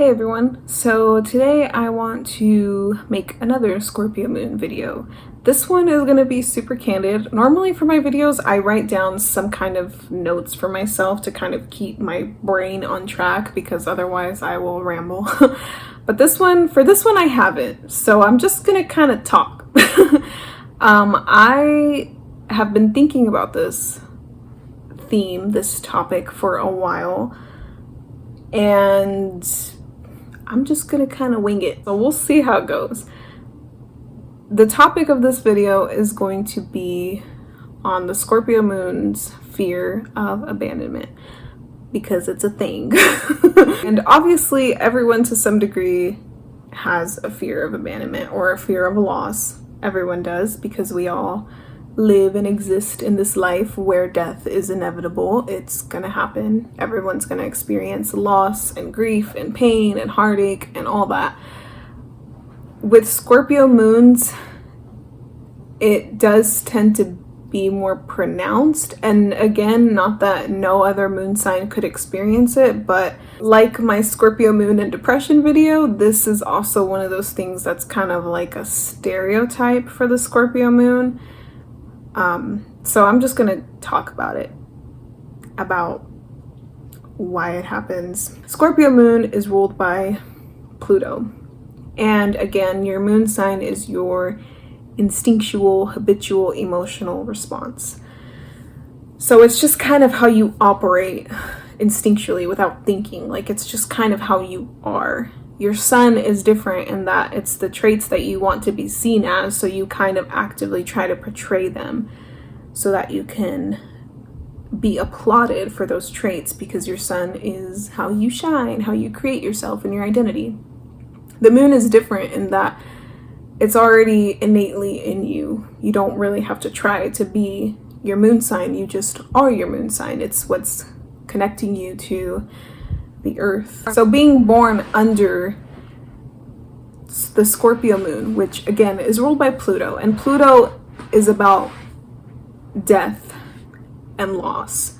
Hey everyone, so today I want to make another Scorpio moon video. This one is going to be super candid. Normally for my videos I write down some kind of notes for myself to kind of keep my brain on track because otherwise I will ramble. But for this one I haven't, so I'm just going to kind of talk. I have been thinking about this topic for a while, and I'm just gonna kind of wing it. So we'll see how it goes. The topic of this video is going to be on the Scorpio moon's fear of abandonment, because it's a thing. And obviously everyone to some degree has a fear of abandonment or a fear of a loss. Everyone does, because we all live and exist in this life where death is inevitable. It's gonna happen. Everyone's gonna experience loss and grief and pain and heartache and all that. With Scorpio moons, it does tend to be more pronounced, and again, not that no other moon sign could experience it, but like my Scorpio moon and depression video, this is also one of those things that's kind of like a stereotype for the Scorpio moon. So I'm just gonna talk about it, about why it happens. Scorpio moon is ruled by Pluto, and again, your moon sign is your instinctual, habitual, emotional response. So it's just kind of how you operate instinctually without thinking. Like, it's just kind of how you are. Your sun is different in that it's the traits that you want to be seen as, so you kind of actively try to portray them so that you can be applauded for those traits, because your sun is how you shine, how you create yourself and your identity. The moon is different in that it's already innately in you. You don't really have to try to be your moon sign, you just are your moon sign. It's what's connecting you to the earth. So being born under the Scorpio moon, which again is ruled by Pluto, and Pluto is about death and loss.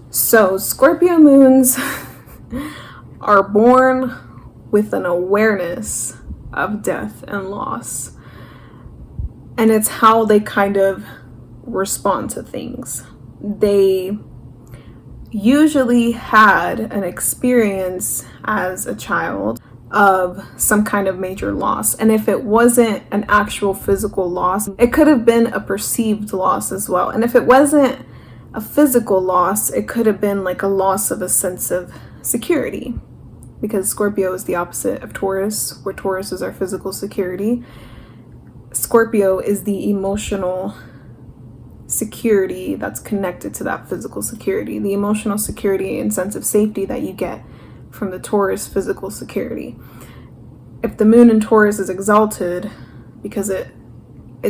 So Scorpio moons are born with an awareness of death and loss, and it's how they kind of respond to things. They usually had an experience as a child of some kind of major loss, and if it wasn't an actual physical loss, it could have been a perceived loss as well. And if it wasn't a physical loss, it could have been like a loss of a sense of security, because Scorpio is the opposite of Taurus, where Taurus is our physical security. Scorpio is the emotional security that's connected to that physical security, the emotional security and sense of safety that you get from the Taurus physical security. If the moon in Taurus is exalted, because it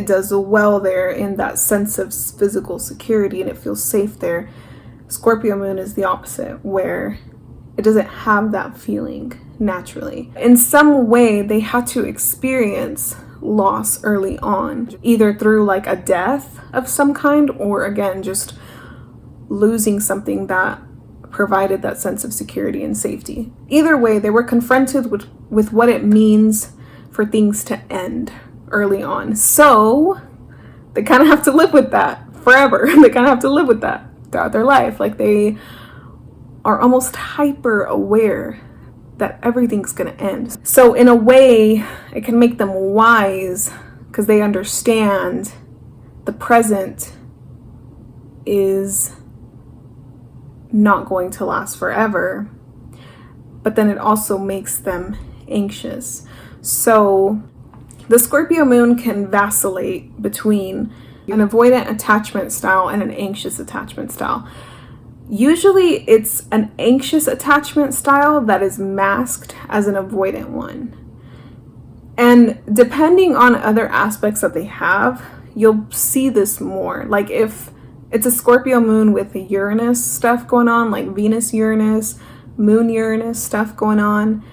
does well there in that sense of physical security and it feels safe there, Scorpio moon is the opposite, where it doesn't have that feeling naturally. In some way, they had to experience loss early on, either through like a death of some kind, or again just losing something that provided that sense of security and safety. Either way, they were confronted with what it means for things to end early on, so they kind of have to live with that forever. They kind of have to live with that throughout their life. Like, they are almost hyper aware that everything's gonna end. So in a way, it can make them wise, because they understand the present is not going to last forever, but then it also makes them anxious. So the Scorpio moon can vacillate between an avoidant attachment style and an anxious attachment style. Usually it's an anxious attachment style that is masked as an avoidant one. And depending on other aspects that they have, you'll see this more. Like, if it's a Scorpio moon with a Uranus stuff going on, like Venus Uranus, Moon Uranus stuff going on,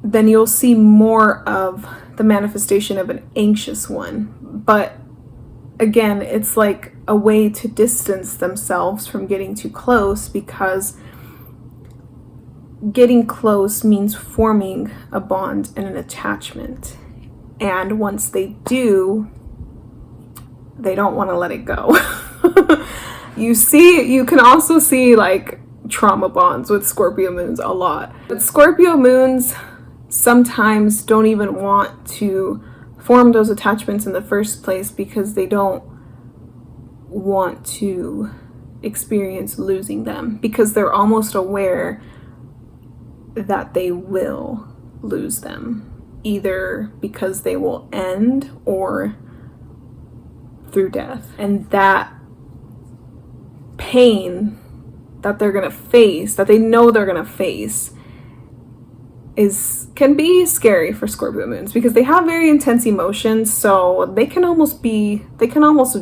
then you'll see more of the manifestation of an anxious one. But again, it's like a way to distance themselves from getting too close, because getting close means forming a bond and an attachment. And once they do, they don't want to let it go. You can also see like trauma bonds with Scorpio moons a lot. But Scorpio moons sometimes don't even want to form those attachments in the first place because they don't want to experience losing them, because they're almost aware that they will lose them, either because they will end or through death. And that pain that they're gonna face, that they know they're gonna face, can be scary for Scorpio moons, because they have very intense emotions, so they can almost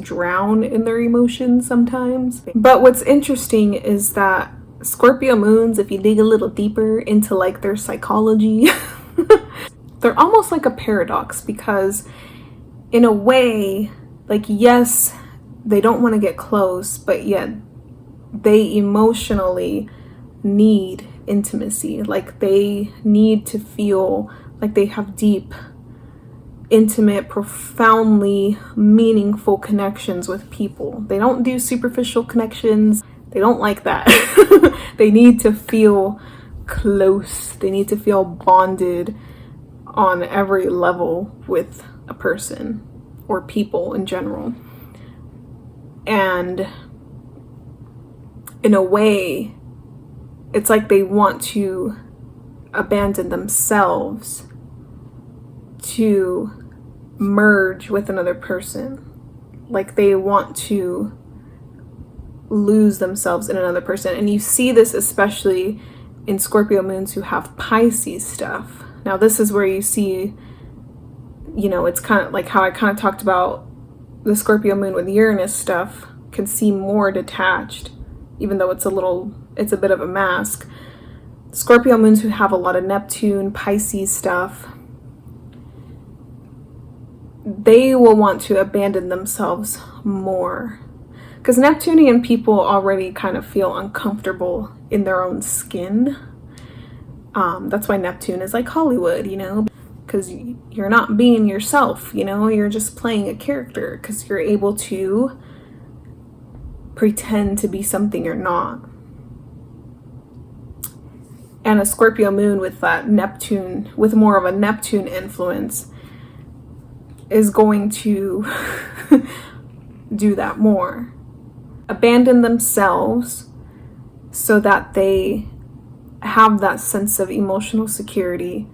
drown in their emotions sometimes. But what's interesting is that Scorpio moons, if you dig a little deeper into like their psychology, they're almost like a paradox, because in a way, like, yes, they don't want to get close, but yet they emotionally need intimacy. Like, they need to feel like they have deep, intimate, profoundly meaningful connections with people. They don't do superficial connections. They don't like that. They need to feel close. They need to feel bonded on every level with a person or people in general. And in a way, it's like they want to abandon themselves to merge with another person. Like, they want to lose themselves in another person. And you see this especially in Scorpio moons who have Pisces stuff. Now, this is where you see, it's kind of like how I kind of talked about the Scorpio moon with Uranus stuff can seem more detached, even though it's a bit of a mask. Scorpio moons who have a lot of Neptune, Pisces stuff, they will want to abandon themselves more, because Neptunian people already kind of feel uncomfortable in their own skin. That's why Neptune is like Hollywood, because you're not being yourself, you're just playing a character, because you're able to pretend to be something you're not. And a Scorpio moon with that Neptune, with more of a Neptune influence, is going to do that more. Abandon themselves so that they have that sense of emotional security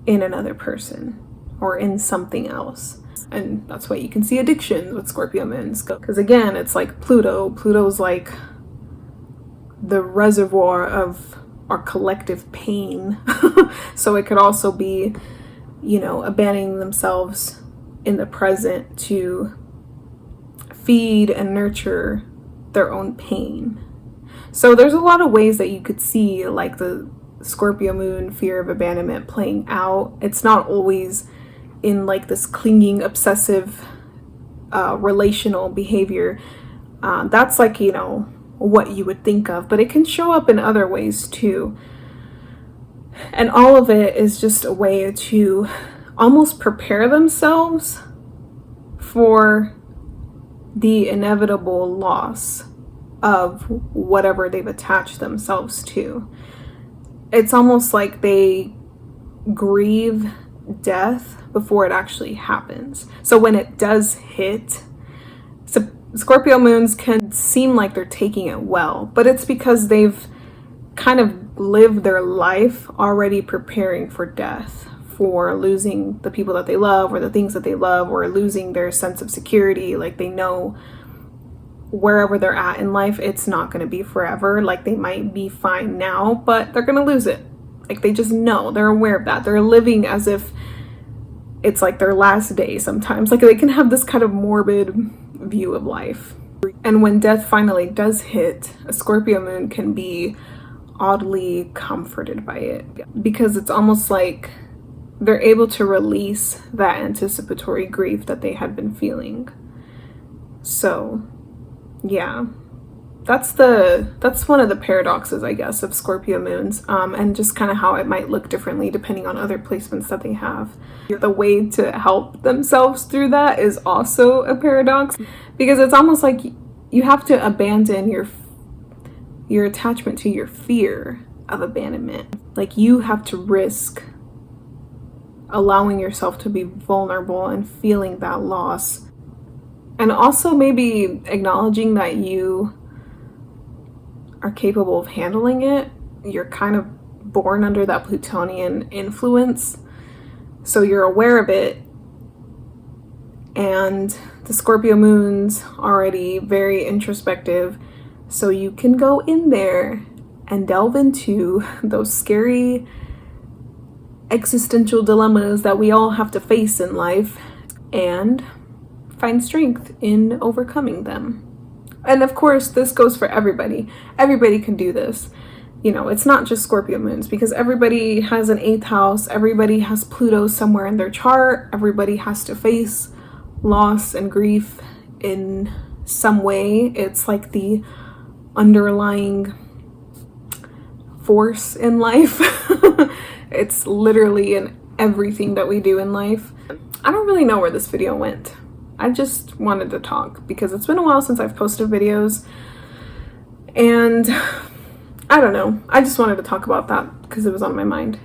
in another person or in something else. And that's why you can see addictions with Scorpio moons, because again, it's like Pluto's like the reservoir of our collective pain. So it could also be, abandoning themselves in the present to feed and nurture their own pain. So there's a lot of ways that you could see like the Scorpio moon fear of abandonment playing out. It's not always in like this clinging, obsessive, relational behavior. That's like, what you would think of, but it can show up in other ways too. And all of it is just a way to almost prepare themselves for the inevitable loss of whatever they've attached themselves to. It's almost like they grieve death before it actually happens. So when it does hit, Scorpio moons can seem like they're taking it well, but it's because they've kind of lived their life already preparing for death, for losing the people that they love or the things that they love, or losing their sense of security. Like, they know wherever they're at in life, it's not going to be forever. Like, they might be fine now, but they're going to lose it. Like, they just know, they're aware of that. They're living as if it's like their last day sometimes. Like, they can have this kind of morbid view of life. And when death finally does hit, a Scorpio moon can be oddly comforted by it, because it's almost like they're able to release that anticipatory grief that they had been feeling. So yeah, that's one of the paradoxes, I guess, of Scorpio moons, and just kind of how it might look differently depending on other placements that they have. The way to help themselves through that is also a paradox, because it's almost like you have to abandon your attachment to your fear of abandonment. Like, you have to risk allowing yourself to be vulnerable and feeling that loss, and also maybe acknowledging that you are capable of handling it. You're kind of born under that Plutonian influence, so you're aware of it, and the Scorpio moon's already very introspective, so you can go in there and delve into those scary existential dilemmas that we all have to face in life and find strength in overcoming them. And of course, this goes for everybody. Everybody can do this. You know, it's not just Scorpio moons, because everybody has an 8th house, everybody has Pluto somewhere in their chart, everybody has to face loss and grief in some way. It's like the underlying force in life. It's literally in everything that we do in life. I don't really know where this video went. I just wanted to talk because it's been a while since I've posted videos, and I don't know, I just wanted to talk about that because it was on my mind.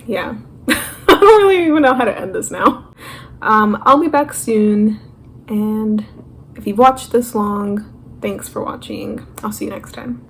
Yeah. I don't really even know how to end this now. I'll be back soon, and if you've watched this long, thanks for watching. I'll see you next time.